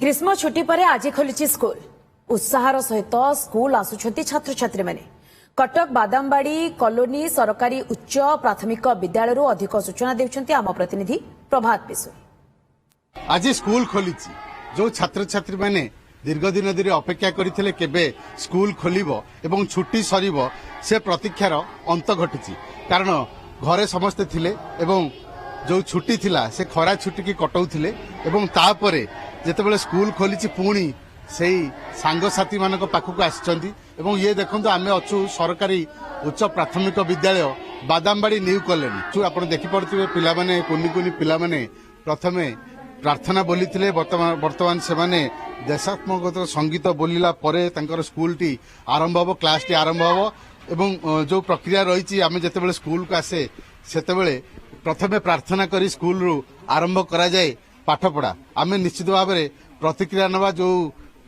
ग्रीष्म छुट्टी पर आज खोली स्कूल उत्साहर सहित स्कूल आसुछंती छात्र छात्री माने कटक बादामबाड़ी कॉलोनी सरकारी उच्च प्राथमिक विद्यालय अधिक सूचना देउछंती आम प्रतिनिधि प्रभात बिसोई। आज स्कूल खोली जो छात्र छात्री माने दीर्घ दिन धरी अपेक्षा करथिले केबे स्कूल खोलिबो एवं छुट्टी सरीबो से प्रतीक्षार अंत घटिछि कारण घरे समस्ते थिले एवं जो छुट्टी थिला से खरा छुट्टी की कटौथिले एवं तापरे जेतेबेले स्कूल खोली पुणी से सांगसाथी मान पाखक आसिचंदी एवं ये देखंतु आमे अछु सरकारी उच्च प्राथमिक विद्यालय बादामबाड़ी न्यू कॉलोनी आपण देखि पड़थिबे पिला माने कुनी कुनी पिला माने प्रथमे प्रार्थना बोली वर्तमान से माने देशात्मक संगीत बोलिला परे तांकर स्कूल टी आरंभ हो क्लास टी आरंभ हो एवं जो प्रक्रिया रही आमे जेतेबेले स्कूल को आसे सेतेबेले प्रथमे प्रार्थना करी स्कूल रु आरंभ करा जाए पाठ पढ़ा आमे निश्चित भाव में प्रतिक्रिया नवा जो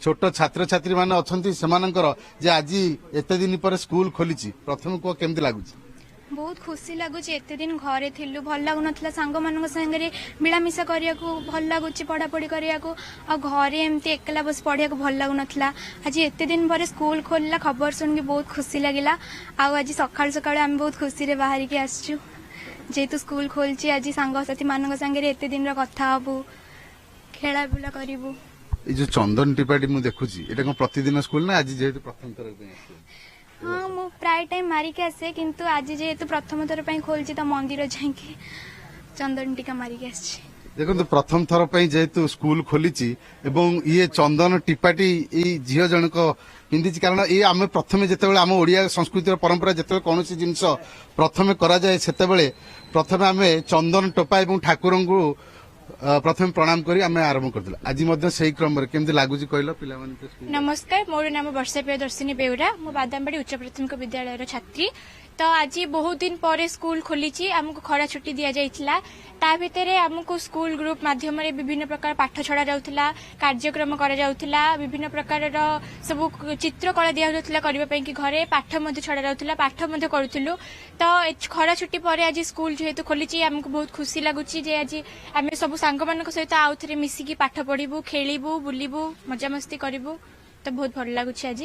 छोट छात्र छात्री माने अछंती सेमानकर जे आज एते दिन पर स्कूल खोली प्रथम को केमती लागुची बहुत खुशी लगुच एत दिन घरे थिलु भल लागुनथला सांग मान संगे मिलामिशा करिया को भल लागुच पढ़ापढ़ी करिया को आ घरे एमती एकला बस पढ़िया को भल लागुनथला आज एत दिन पर स्कूल खोलला खबर सुन के बहुत खुशी लागिला आ आज सकाळ सकाळ हम बहुत खुशी रे बाहर के आसछु जेतु स्कूल खोलची आज सांग साथी मान संगे एत दिन कथा हबु खेला बुला करिवु जो चंदन टिपाटी मु देखुची एटा को प्रतिदिन स्कूल ना आज जेतु प्रथम थर पे हाँ मु प्राय टाइम मारिके आसे किंतु आज जेतु प्रथम थर पे खोलची त मंदिर जाइके चंदन टिका मारिके आछी देखो प्रथम थर पे जेतु स्कूल खोली एवं ये चंदन टिपाटी ये झील जनक पिंधि कारण ये आम प्रथम जिते आम ओडिया संस्कृति परंपरा जिते कौन जिनस प्रथम करा जाए सेतेबेले प्रथम आम चंदन टोपा एवं ठाकुर को प्रथम प्रणाम करी आम आरंभ करथिला आज मध्य सही क्रम रे केमति लागुची कहलो पिला माने नमस्कार मोर नाम वर्षा प्रियदर्शिनी बेउरा मो बादामबाड़ी उच्च प्राथमिक विद्यालय छात्री तो आज बहुत दिन पर स्कूल खोली आमको खरा छुट्टी दि जाइथिला ता भितरे आमको स्कूल ग्रुप माध्यम रे विभिन्न प्रकार पाठ छड़ा जाउथिला कार्यक्रम करा जाउथिला विभिन्न प्रकार सब चित्रकला दिया जाउथिला करबा पई कि घरे पाठ मध्ये छड़ा जाउथिला पाठ मध्ये करूथिलु तो खरा छुट्टी पर आज स्कूल जेहेतु खोली आमको बहुत खुशी लागुची जे आज आमे सब सांग मानक सहित आउ थरे मिसिकी पाठ पढिबु खेलिबु बुलिबु मजा मस्ती करिबु तो बहुत भल लागुची आज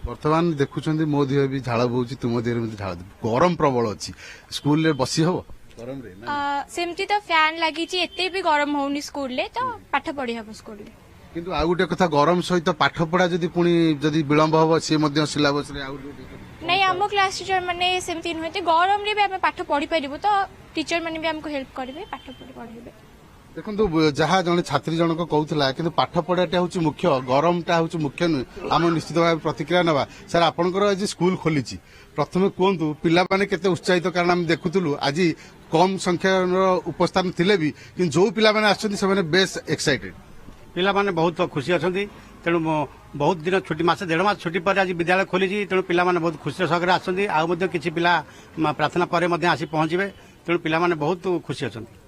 वर्तमान देखुछंदी मो देह भी झाड़ बोउची तुम देह में झाड़ गरम प्रबल अछि स्कूल रे बसी हो गरम रे ना सेमती तो फैन लागि छि एते भी गरम होउनी स्कूल ले तो पाठ पढि हबो स्कूल ले किंतु आ गुटे कथा गरम सहित पाठ पढ़ा जदी पुनी जदी विलंब हो से मध्य सिलेबस रे आ नहीं आम क्लास टीचर माने सेमती नहते गरम रे भी हम पाठ पढि परिबो तो टीचर माने भी हमको हेल्प करबे पाठ पढिबे देखो जहाँ जन छात्री जनक कहूला कि पाठ पढ़ाटा हूँ मुख्य गरमटा हूँ मुख्य नुहे आम निश्चित भाव प्रतिक्रिया नवा सर आपंकर आज स्कूल खोली प्रथम कहतु पिला माने केते उत्साहित कारण आम देखुलु आज कम संख्यार उपस्थान थिले भी कि जो पिला माने आछथि से बेस एक्साइटेड पिला माने बहुत खुशी अछथि तेणु बहुत दिन छुट्टी मास 1.5 मास छुट्टी पर आज विद्यालय खोली तेणु पिला माने बहुत खुशी सहकारे आछथि आ मध्ये किछि पिला प्रार्थना पर मध्ये आसी पहुँचे तेणु पिला माने बहुत खुशी अछथि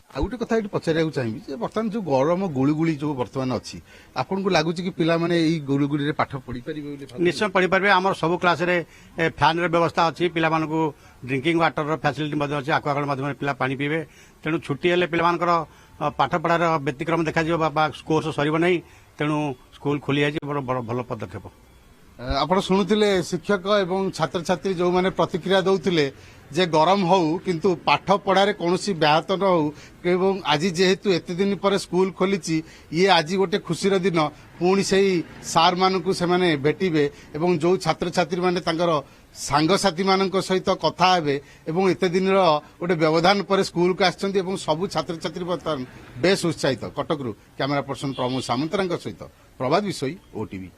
आ गोटे कथा ये पचार चाहिए बर्तमान जो गरम गुड़गुड़ी जो बर्तमान अच्छी आपन को लगुच कि पिला माने एई गुड़गुड़ी रे पाठ पढ़ी परिबे निश्चय पढ़ी पारे आम सब क्लास रे फैन रे व्यवस्था अच्छी पिला मानकु ड्रिंकिंग वाटर फैसिलिटी मध्ये अच्छी आक्वागार्ड माध्यम पिला पानी पीबे तेणु छुट्टी हेले पिला मानकर पाठ पढ़ार व्यतिक्रम देखा बा कोर्स सरीब नहीं तेणु स्कूल खोली जाइए बड़ भल पदक्षेप आपण शुणुले शिक्षक एवं छात्र छात्री जो माने प्रतिक्रिया दौथिले जे गरम हो किंतु पाठ पढ़ारे कौनसी ब्याहत न हो एवं आज जेहेतु एते दिन पर स्कूल खोली ये आज गोटे खुशीर दिन पुणी से सार मानकु से माने भेटिबे एवं जो छात्र छात्री माने तांकर सांगसाथी मानक सहित कथा हेबे एवं एते दिन गोटे व्यवधान पर स्कूल को आछंती एवं सबु छात्र छात्री बर्तमान बेस उत्साहित कटकरू कैमरा पर्सन प्रमोद सामंतरांक सहित प्रभात बिसोई ओटीवी।